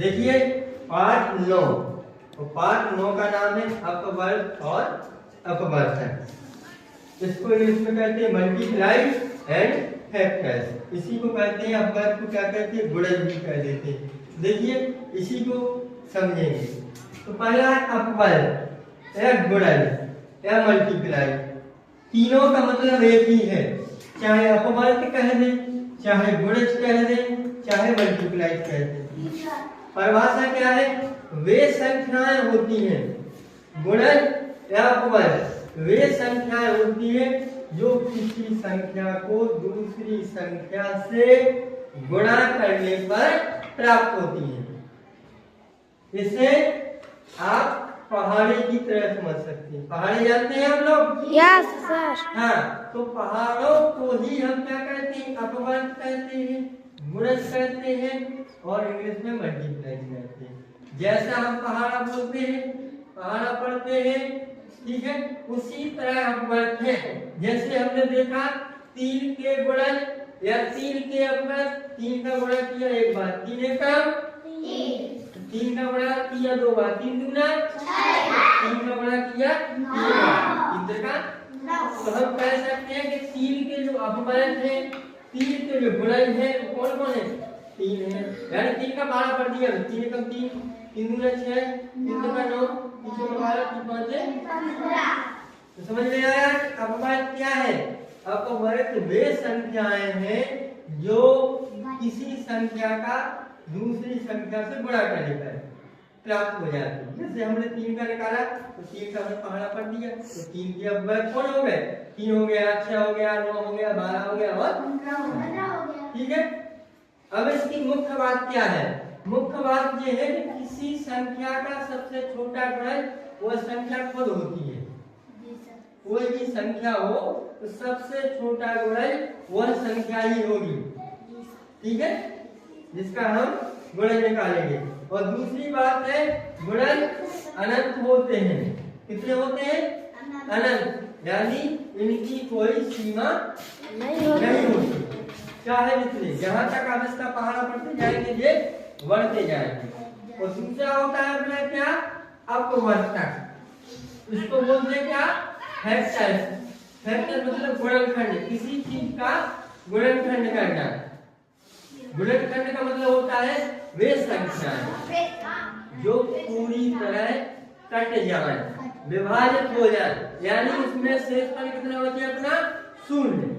देखिए पार्ट 9, तो पार्ट 9 का नाम है अपवर्त और अपवर्तन। इसको इंग्लिश में कहते हैं मल्टीप्लाई एंड फैक्टर्स। इसी को कहते हैं अपवर्त को क्या कहते हैं, गुणज भी कह देते हैं। देखिए इसी को समझेंगे। तो पहला है अपवर्त या गुणज या मल्टीप्लाई। तीनों का मतलब एक ही है, चाहे अपवर्त कह दें, चाहे गुणज कह दें, चाहे मल्टीप्लाई कह दें। परिभाषा क्या है, वे संख्याएं होती हैं, गुणज या अपवर्त वे संख्याएं होती हैं जो किसी संख्या को दूसरी संख्या से गुणा करने पर प्राप्त होती हैं। इसे आप पहाड़ी की तरह समझ सकते हैं। पहाड़ी जानते हैं आप लोग? Yes sir. हाँ, तो पहाड़ों को ही हम क्या कहते हैं, अपवर्त कहते हैं, गुणज कहते हैं और इंग्लिश में मल्टीप्लाई कहते हैं। जैसा हम पहाड़ा बोलते हैं, पहाड़ा पढ़ते हैं, ठीक है, उसी तरह अपवर्त है। जैसे हमने देखा 3 के गुणज या 3 के अपवर्त, 3 का गुणा किया एक बार, 3 एकम 3 का गुणा किया 2 बार, 3 दूना 3 का गुणा किया 3 बार, इधर का। तो हम कह सकते हैं कि 3 के जो अपवर्त है, 3 के जो गुणज है वो कौन कौन है, 3 है। यानी 3 का पहाड़ा पढ़ दिया, 3 एकम 3, 3 दूना 6, 3 का 9, 3 का 12, 3 पांचे 15। तो समझ में आया अपवर्त क्या है? अपवर्त वे संख्याएं हैं जो किसी संख्या का दूसरी संख्या से गुणा करने पर प्राप्त हो जाती है। जैसे हमने 3 का निकाला तो 3 का हमने पहाड़ा पढ़ दिया, तो 3 के अपवर्त कौन हो गए, 3 हो गया, 6 हो गया, 9 हो गया, 12 हो गया और 15 हो गया, ठीक है। अब इसकी मुख्य बात क्या है? मुख्य बात यह है कि किसी संख्या का सबसे छोटा गुणज वह संख्या खुद होती है। कोई भी संख्या हो तो सबसे छोटा गुणज वह संख्या ही होगी, ठीक है, जिसका हम गुणज निकालेंगे। और दूसरी बात है गुणज अनंत होते हैं। कितने होते हैं? अनंत, यानी इनकी कोई सीमा नहीं होती। चाहे जितने, जहां तक आप इसका पहाड़ा पढ़ते जाएंगे ये बढ़ते जाएंगे। और दूसरा होता है अपना क्या, अपवर्तक। इसको बोलते हैं क्या, फैक्टर। फैक्टर मतलब गुणनखंड, किसी चीज का गुणनखंड करना। गुणनखंड का मतलब होता है वे संख्याएं जो पूरी तरह कट जाए, विभाजित हो जाए, यानी उसमें शेषफल कितना बचे अपना, शून्य।